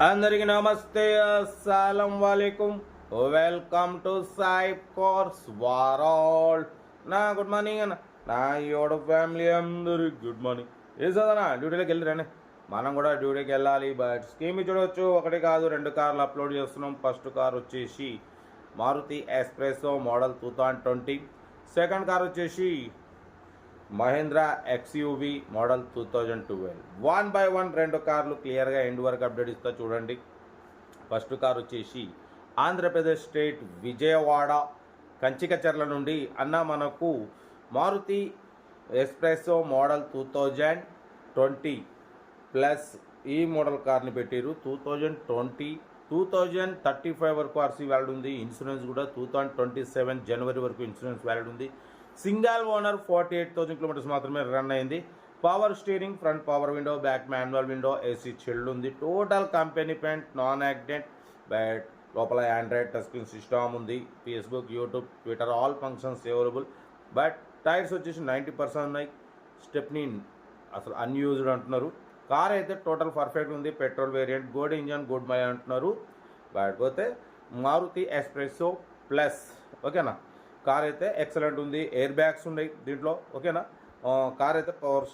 అందరికి నమస్తే, అస్సలం వాలేకుమ్. Welcome to Sai cars world. నా గుడ్ మార్నింగ్ అన్న, నా యోడ ఫ్యామిలీ అందరికి గుడ్ మార్నింగ్. ఏ చదవనా డ్యూటీలోకి వెళ్ళిరండి, మనం కూడా డ్యూటీకి వెళ్ళాలి. బట్ స్కీమ్ చూడవచ్చు, ఒకటి కాదు రెండు కార్లు అప్లోడ్ చేస్తున్నాం. ఫస్ట్ కార్ వచ్చేసి Maruti Spresso model 2020. Second car వచ్చేసి మహేంద్రా ఎక్స్యూవీ మోడల్ 2012. 1 by 1 రెండు కార్లు క్లియర్గా ఎండ్ వరకు అప్డేట్ ఇస్తా చూడండి. ఫస్ట్ కార్ వచ్చేసి ఆంధ్రప్రదేశ్ స్టేట్ విజయవాడ కంచికచర్ల నుండి అన్న మనకు మారుతి ఎస్ప్రెసో మోడల్ 2020 ప్లస్ ఈ మోడల్ కార్ని పెట్టారు. 2020 2035 వరకు ఆర్సీ వ్యాలిడ్ ఉంది. ఇన్సూరెన్స్ కూడా 2027 జనవరి వరకు ఇన్సూరెన్స్ వ్యాలిడ్ ఉంది. సింగల్ ఓనర్ 48,000 కిలోమీటర్స్ మాత్రమే రన్ అయింది. Power steering, front power window, back manual window, AC chilled ఉంది. Total company paint, non accident. But లోపల ఆండ్రాయిడ్ టచ్ స్క్రీన్ సిస్టమ్ ఉంది. Facebook, YouTube, Twitter all functions available. But tyres వచ్చేసి 90% ఉన్నాయి. Stepney అసలు unused అంటున్నారు. Car అయితే total perfect ఉంది. Petrol variant, good engine, good my అంటున్నారు. బట్ పోతే మారుతి ఎస్ప్రెసో ప్లస్ ఓకేనా. కార్ అయితే ఎక్సలెంట్ ఉంది. ఎయిర్ బ్యాగ్స్ ఉన్నాయి దీంట్లో ఓకేనా. కార్ అయితే power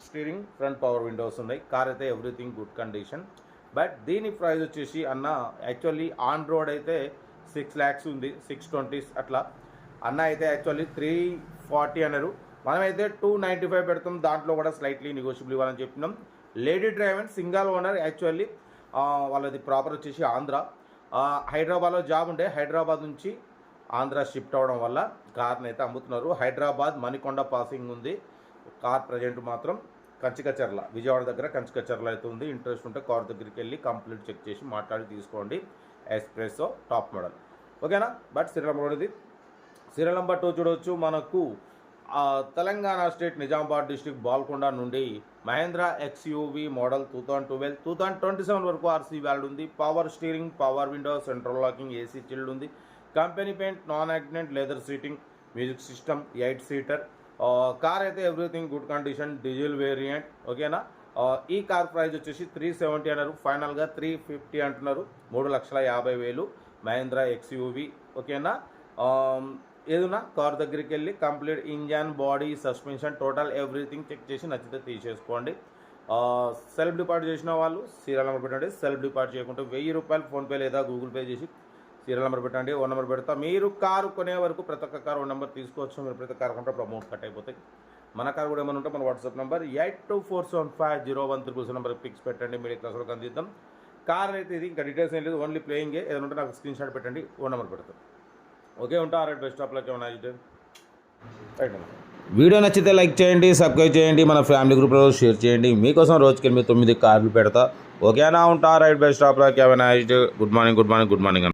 steering, front power Windows ఉన్నాయి. కార్ అయితే ఎవ్రీథింగ్ గుడ్ కండిషన్. బట్ దీని ప్రైస్ వచ్చేసి అన్న యాక్చువల్లీ ఆన్ రోడ్ అయితే 6 lakhs ఉంది, 620 అట్లా. అన్న అయితే యాక్చువల్లీ 340 అన్నారు. మనమైతే 295 పెడతాం. దాంట్లో కూడా స్లైట్లీ నెగోషియబుల్ ఇవ్వాలని చెప్పినాం. Lady driver, single owner. Actually వాళ్ళది ప్రాపర్ వచ్చేసి ఆంధ్ర. హైదరాబాద్లో జాబ్ ఉంటే హైదరాబాద్ నుంచి ఆంధ్ర షిఫ్ట్ అవ్వడం వల్ల కార్ని అయితే అమ్ముతున్నారు. హైదరాబాద్ మణికొండ పాసింగ్ ఉంది. కార్ ప్రజెంట్ మాత్రం కంచికచర్ల, విజయవాడ దగ్గర కంచికచర్ల అయితే ఉంది. ఇంట్రెస్ట్ ఉంటే కార్ దగ్గరికి వెళ్ళి కంప్లీట్ చెక్ చేసి మాట్లాడి తీసుకోండి. ఎస్ప్రెసో టాప్ మోడల్ ఓకేనా. బట్ సీరియల్ నెంబర్ ఇది. సీరియల్ నెంబర్ 2 చూడవచ్చు. మనకు తెలంగాణ స్టేట్ నిజామాబాద్ డిస్టిక్ బాల్కొండ నుండి మహేంద్రా ఎక్స్యూవీ మోడల్ 2012 2027 వరకు ఆర్సీ వ్యాలిడ్ ఉంది. Power steering, power window, central locking, AC chilled ఉంది. Company paint, non accident, leather seating, music system, 8 seater. Car అయితే everything good condition, diesel variant ఓకేనా. ఈ car price వచ్చేసి 370 అన్నారు. ఫైనల్గా 350 అంటున్నారు. 3,50,000 మహేంద్రా ఎక్స్యూవీ ఓకేనా. ఏదన్నా కార్ దగ్గరికి వెళ్ళి complete engine, body, suspension, total everything check చేసి నచ్చితే తీసేసుకోండి. సెల్ఫ్ డిపాజిట్ చేసిన వాళ్ళు సీరియల్ నెంబర్ పెట్టండి. సెల్ఫ్ డిపాజిట్ చేయకుంటే ₹1000 ఫోన్పే లేదా గూగుల్ పే చేసి సీరియల్ నెంబర్ పెట్టండి. ఓ నెంబర్ పెడతా. మీరు కారు కొనే వరకు ప్రతి ఒక్క కారు ఓ నెంబర్ తీసుకోవచ్చు. మీరు ప్రతి కారు కొంటే అప్పుడు అమౌంట్ కట్ అయిపోతాయి. మన కారు కూడా ఏమైనా ఉంటే మన వాట్సాప్ నెంబర్ 82475013 నెంబర్ పిక్స్ పెట్టండి. మిడిల్ క్లాస్ వాళ్ళకి అందిద్దాం. కార్ అయితే ఇది ఇంకా డీటెయిల్స్ ఏం లేదు, ఓన్లీ ప్లేయింగే. ఏదైనా ఉంటే నాకు స్క్రీన్ షాట్ పెట్టండి, ఓ నెంబర్ పెడతాం. ఓకే ఉంటా. Right best of luck. ఏమైనా రైట్. వీడియో నచ్చితే లైక్ చేయండి, సబ్స్క్రైబ్ చేయండి, మన ఫ్యామిలీ గ్రూప్లో షేర్ చేయండి. మీకోసం రోజుకి 8-9 కార్లు పెడతా. ఓకేనా ఉంటా. Right best of luck. ఏమైనా గుడ్ మార్నింగ్.